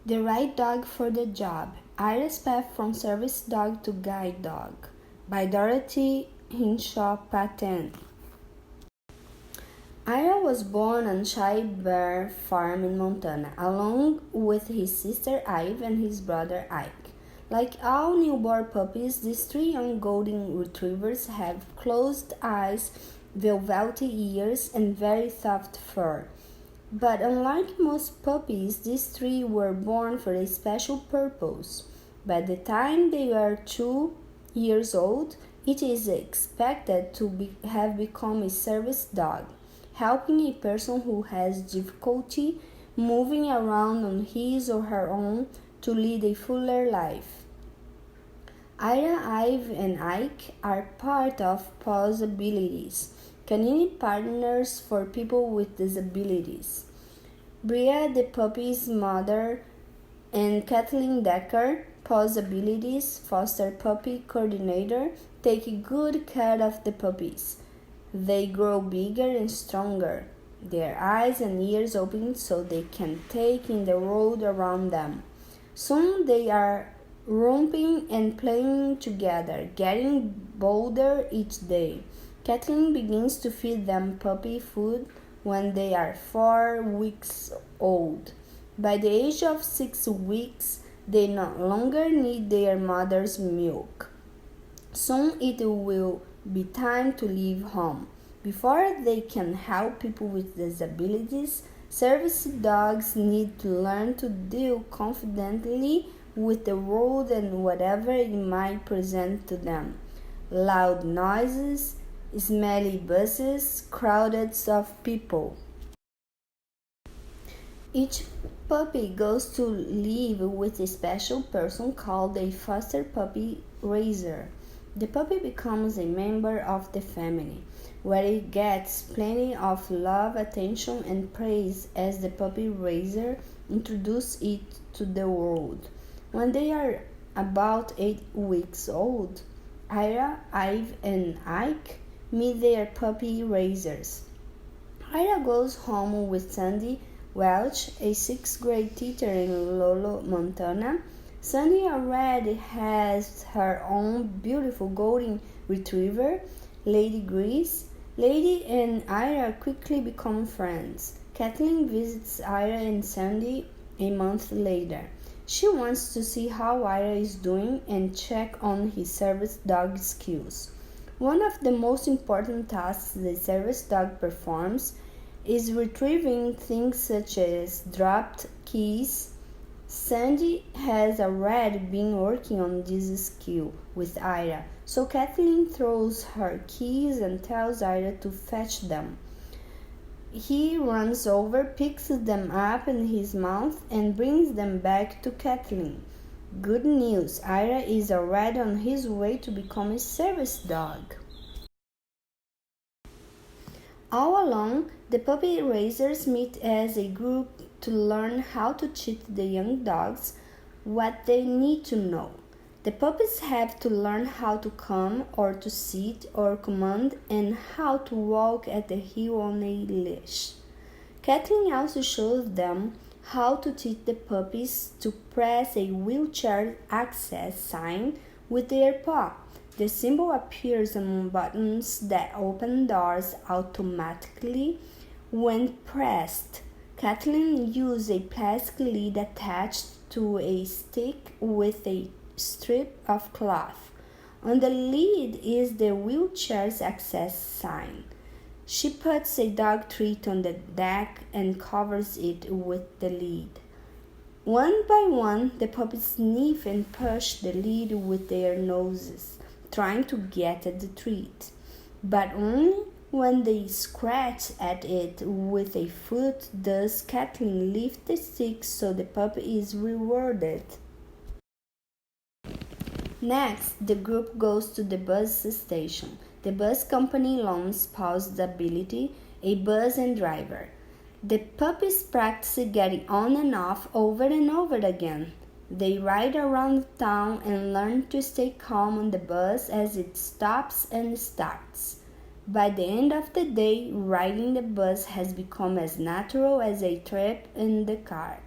The Right Dog for the Job, Ira's Path from Service Dog to Guide Dog, by Dorothy Hinshaw Patten. Ira was born on Shy Bear Farm in Montana, along with his sister Ive and his brother Ike. Like all newborn puppies, these three young golden retrievers have closed eyes, velvety ears, and very soft fur. But unlike most puppies, these three were born for a special purpose. By the time they are 2 years old, it is expected to have become a service dog, helping a person who has difficulty moving around on his or her own to lead a fuller life. Ira, Ive, and Ike are part of Possibilities, canine partners for people with disabilities. Bria, the puppy's mother, and Kathleen Decker, Possibilities foster puppy coordinator, take good care of the puppies. They grow bigger and stronger, their eyes and ears open so they can take in the world around them. Soon they are romping and playing together, getting bolder each day. Kathleen begins to feed them puppy food when they are 4 weeks old. By the age of 6 weeks, they no longer need their mother's milk. Soon it will be time to leave home. Before they can help people with disabilities, service dogs need to learn to deal confidently with the world and whatever it might present to them. Loud noises, smelly buses, crowds of people. Each puppy goes to live with a special person called a foster puppy raiser. The puppy becomes a member of the family, where it gets plenty of love, attention, and praise as the puppy raiser introduces it to the world. When they are about 8 weeks old, Ira, Ive, and Ike meet their puppy raisers. Ira goes home with Sandy Welch, a 6th grade teacher in Lolo, Montana. Sandy already has her own beautiful golden retriever, Lady Grace. Lady and Ira quickly become friends. Kathleen visits Ira and Sandy a month later. She wants to see how Ira is doing and check on his service dog skills. One of the most important tasks the service dog performs is retrieving things such as dropped keys. Sandy has already been working on this skill with Ira, so Kathleen throws her keys and tells Ira to fetch them. He runs over, picks them up in his mouth, and brings them back to Kathleen. Good news, Ira is already on his way to become a service dog. All along, the puppy raisers meet as a group to learn how to teach the young dogs what they need to know. The puppies have to learn how to come or to sit or command and how to walk at the heel on a leash. Kathleen also shows them how to teach the puppies to press a wheelchair access sign with their paw. The symbol appears on buttons that open doors automatically when pressed. Kathleen uses a plastic lid attached to a stick with a strip of cloth. On the lid is the wheelchair's access sign. She puts a dog treat on the deck and covers it with the lid. One by one, the puppies sniff and push the lid with their noses, trying to get at the treat, but only when they scratch at it with a foot does Kathleen lift the stick so the puppy is rewarded. Next, the group goes to the bus station. The bus company loans Possibility a bus and driver. The puppies practice getting on and off over and over again. They ride around town and learn to stay calm on the bus as it stops and starts. By the end of the day, riding the bus has become as natural as a trip in the car.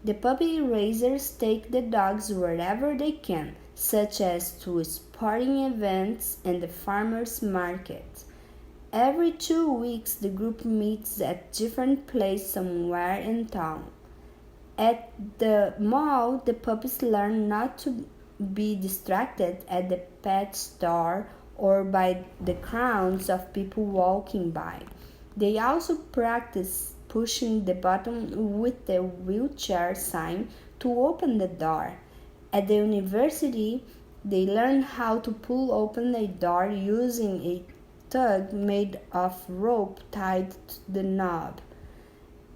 The puppy raisers take the dogs wherever they can, such as to sporting events and the farmers market. Every 2 weeks, the group meets at different places somewhere in town. At the mall, the puppies learn not to be distracted at the pet store or by the crowds of people walking by. They also practice pushing the button with the wheelchair sign to open the door. At the university, they learn how to pull open a door using a tug made of rope tied to the knob.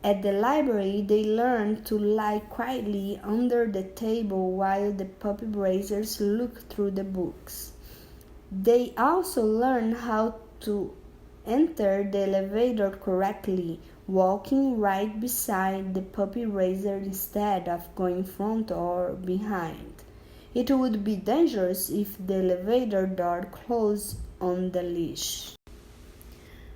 At the library, they learn to lie quietly under the table while the puppy raisers look through the books. They also learn how to enter the elevator correctly, walking right beside the puppy raiser instead of going front or behind. It would be dangerous if the elevator door closed on the leash.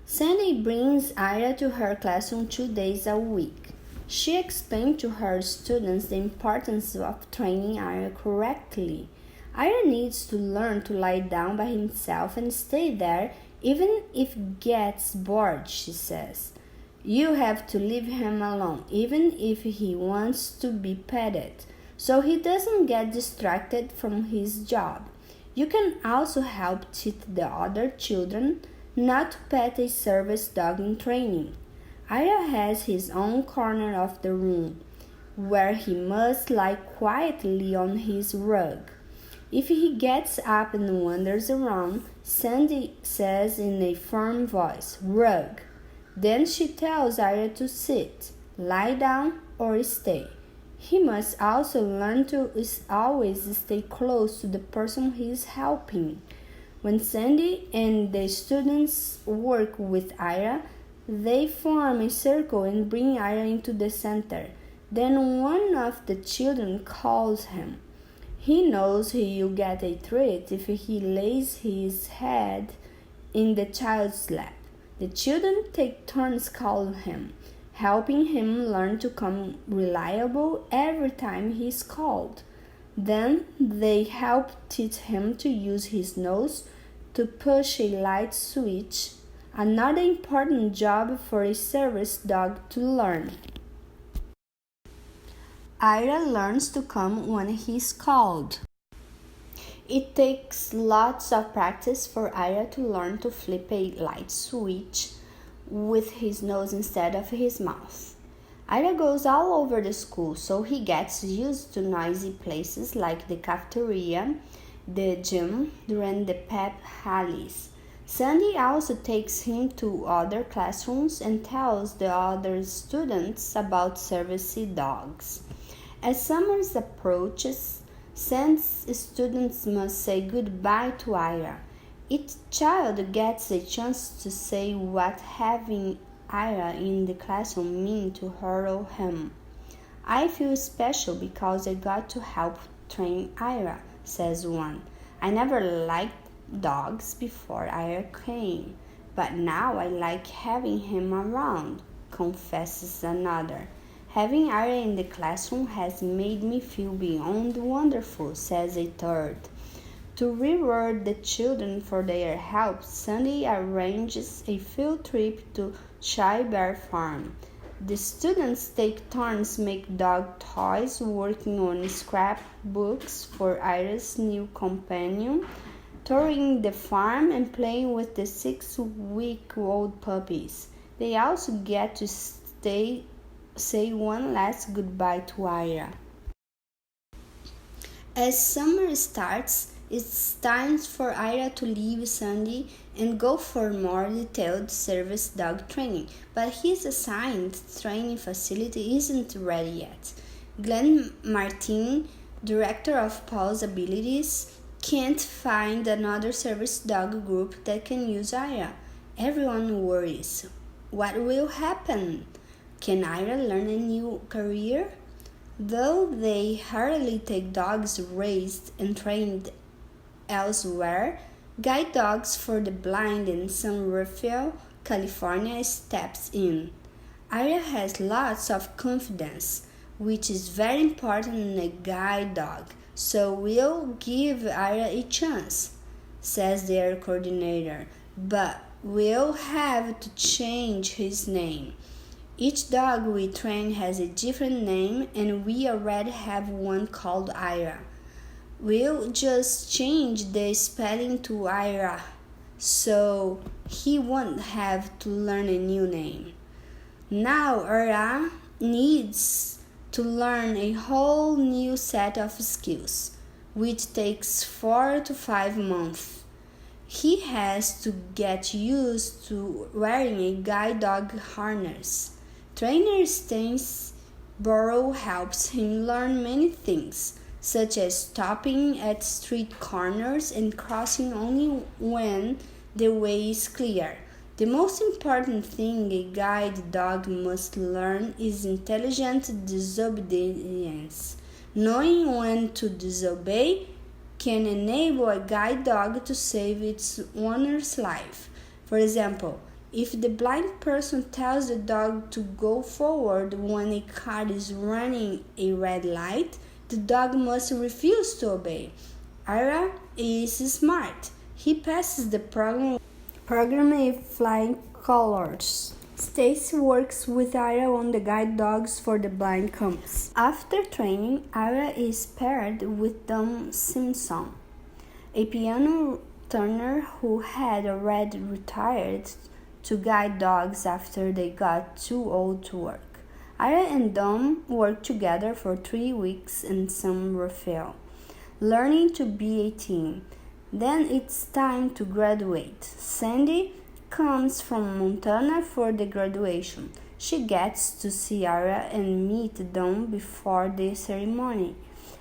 Sandy brings Ira to her classroom 2 days a week. She explained to her students the importance of training Ira correctly. Ira needs to learn to lie down by himself and stay there even if he gets bored, she says. You have to leave him alone, even if he wants to be petted, so he doesn't get distracted from his job. You can also help teach the other children not to pet a service dog in training. Ira has his own corner of the room, where he must lie quietly on his rug. If he gets up and wanders around, Sandy says in a firm voice, "Rug." Then she tells Ira to sit, lie down, or stay. He must also learn to always stay close to the person he is helping. When Sandy and the students work with Ira, they form a circle and bring Ira into the center. Then one of the children calls him. He knows he'll get a treat if he lays his head in the child's lap. The children take turns calling him, helping him learn to become reliable every time he is called. Then they help teach him to use his nose to push a light switch, another important job for a service dog to learn. Ira learns to come when he is called. It takes lots of practice for Ira to learn to flip a light switch with his nose instead of his mouth. Ira goes all over the school, so he gets used to noisy places like the cafeteria, the gym, and the pep rallies. Sandy also takes him to other classrooms and tells the other students about service dogs. As summer approaches, Sandy's students must say goodbye to Ira. Each child gets a chance to say what having Ira in the classroom means to her or him. I feel special because I got to help train Ira, says one. I never liked dogs before Ira came, but now I like having him around, confesses another. Having Ira in the classroom has made me feel beyond wonderful, says a third. To reward the children for their help, Sandy arranges a field trip to Shy Bear Farm. The students take turns make dog toys, working on scrapbooks for Ira's new companion, touring the farm and playing with the 6-week-old puppies. They also get to say one last goodbye to Ira. As summer starts, it's time for Ira to leave Sandy and go for more detailed service dog training, but his assigned training facility isn't ready yet. Glenn Martin, director of Paul's Abilities, can't find another service dog group that can use Ira. Everyone worries. What will happen? Can Ira learn a new career? Though they hardly take dogs raised and trained elsewhere, Guide Dogs for the Blind in San Rafael, California steps in. Ira has lots of confidence, which is very important in a guide dog. So we'll give Ira a chance, says their coordinator, but we'll have to change his name. Each dog we train has a different name, and we already have one called Ira. We'll just change the spelling to Ira, so he won't have to learn a new name. Now Ira needs to learn a whole new set of skills, which takes 4 to 5 months. He has to get used to wearing a guide dog harness. Trainer Stansborough helps him learn many things, such as stopping at street corners and crossing only when the way is clear. The most important thing a guide dog must learn is intelligent disobedience. Knowing when to disobey can enable a guide dog to save its owner's life. For example, if the blind person tells the dog to go forward when a car is running a red light, the dog must refuse to obey. Ira is smart. He passes the program with flying colors. Stacy works with Ira on the guide dogs for the blind camps. After training, Ira is paired with Don Simpson, a piano tuner who had already retired to guide dogs after they got too old to work. Ira and Dom work together for 3 weeks in San Rafael, learning to be a team. Then it's time to graduate. Sandy comes from Montana for the graduation. She gets to see Ira and meet Dom before the ceremony.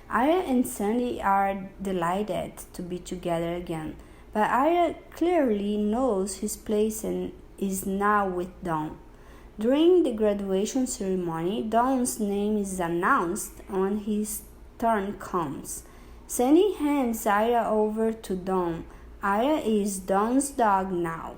Ira and Sandy are delighted to be together again, but Ira clearly knows his place and is now with Dom. During the graduation ceremony, Dom's name is announced when his turn comes. Sandy hands Ira over to Dom. Ira is Dom's dog now,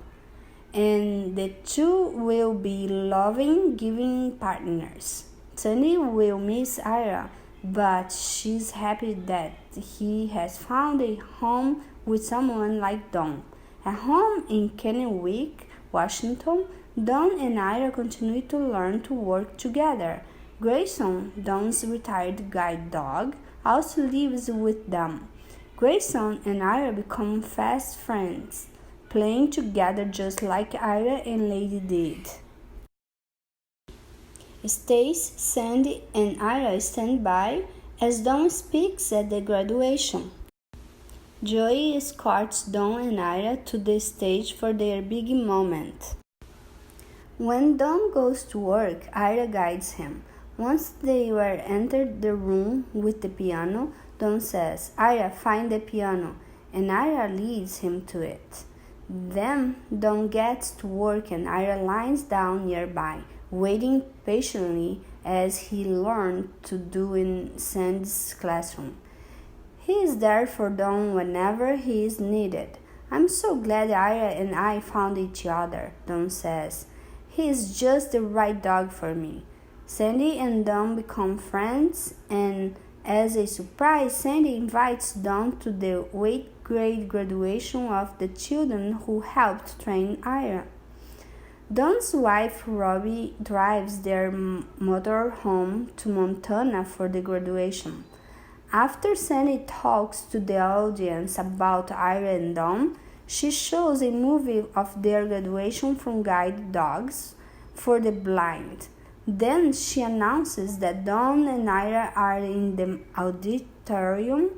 and the two will be loving, giving partners. Sandy will miss Ira, but she's happy that he has found a home with someone like Dom. At home in Kennewick, Washington, Don and Ira continue to learn to work together. Grayson, Don's retired guide dog, also lives with them. Grayson and Ira become fast friends, playing together just like Ira and Lady did. Stace, Sandy, and Ira stand by as Don speaks at the graduation. Joey escorts Don and Ira to the stage for their big moment. When Don goes to work, Ira guides him. Once they were entered the room with the piano, Don says, "Ira, find the piano," and Ira leads him to it. Then Don gets to work and Ira lies down nearby, waiting patiently as he learned to do in Sandy's classroom. He is there for Don whenever he is needed. "I'm so glad Ira and I found each other," Don says. "He is just the right dog for me." Sandy and Don become friends, and as a surprise, Sandy invites Don to the 8th grade graduation of the children who helped train Ira. Don's wife Robbie drives their motor home to Montana for the graduation. After Sandy talks to the audience about Ira and Don, she shows a movie of their graduation from guide dogs for the blind. Then she announces that Don and Ira are in the auditorium,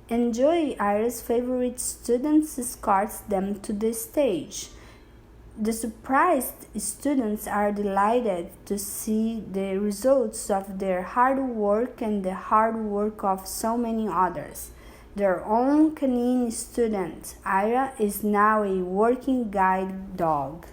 and Joey, Ira's favorite student, escorts them to the stage. The surprised students are delighted to see the results of their hard work and the hard work of so many others. Their own canine student, Ira, is now a working guide dog.